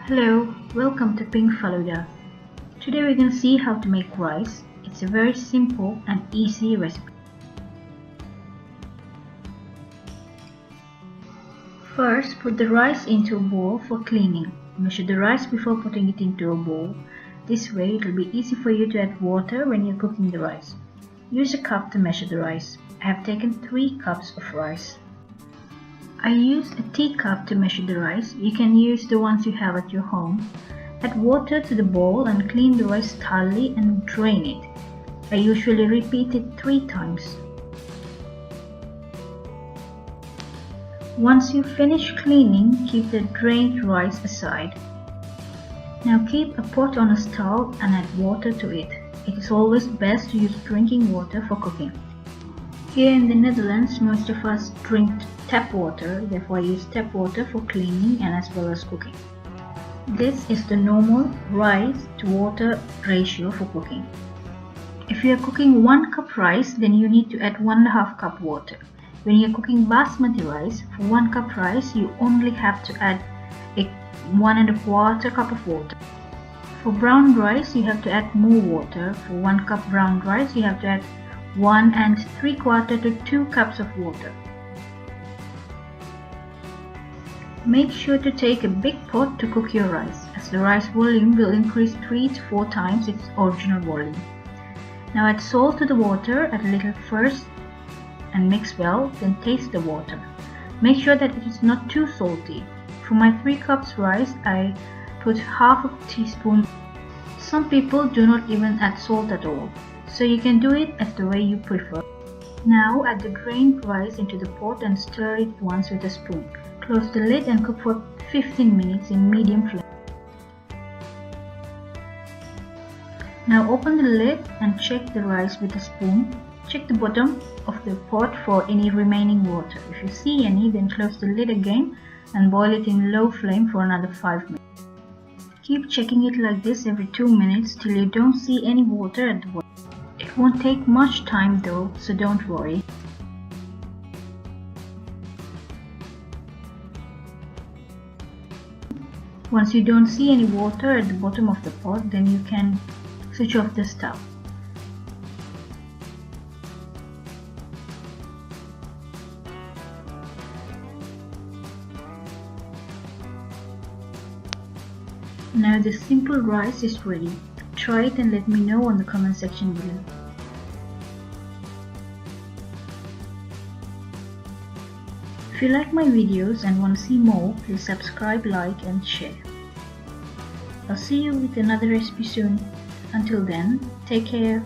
Hello, welcome to Pink Faluda. Today we're going to see how to make rice. It's a very simple and easy recipe. First, put the rice into a bowl for cleaning. Measure the rice before putting it into a bowl. This way it will be easy for you to add water when you're cooking the rice. Use a cup to measure the rice. I have taken 3 cups of rice. I used a teacup to measure the rice. You can use the ones you have at your home. Add water to the bowl and clean the rice thoroughly and drain it. I usually repeat it 3 times. Once you finish cleaning, keep the drained rice aside. Now keep a pot on a stove and add water to it. It is always best to use drinking water for cooking. Here in the Netherlands, most of us drink tap water, therefore I use tap water for cleaning and as well as cooking. This is the normal rice to water ratio for cooking. If you are cooking 1 cup rice, then you need to add 1.5 cup water. When you are cooking basmati rice, for 1 cup rice you only have to add 1.25 cup of water. For brown rice you have to add more water. For 1 cup brown rice you have to add 1.75 to 2 cups of water. Make sure to take a big pot to cook your rice, as the rice volume will increase 3 to 4 times its original volume. Now add salt to the water, add a little first and mix well, then taste the water. Make sure that it is not too salty. For my 3 cups rice, I put half a teaspoon. Some people do not even add salt at all, so you can do it as the way you prefer. Now add the drained rice into the pot and stir it once with a spoon. Close the lid and cook for 15 minutes in medium flame. Now open the lid and check the rice with a spoon. Check the bottom of the pot for any remaining water. If you see any, then close the lid again and boil it in low flame for another 5 minutes. Keep checking it like this every 2 minutes till you don't see any water at the bottom. It won't take much time though, so don't worry. Once you don't see any water at the bottom of the pot, then you can switch off the stove. Now the simple rice is ready. Try it and let me know on the comment section below. If you like my videos and want to see more, please subscribe, like and share. I'll see you with another recipe soon. Until then, take care.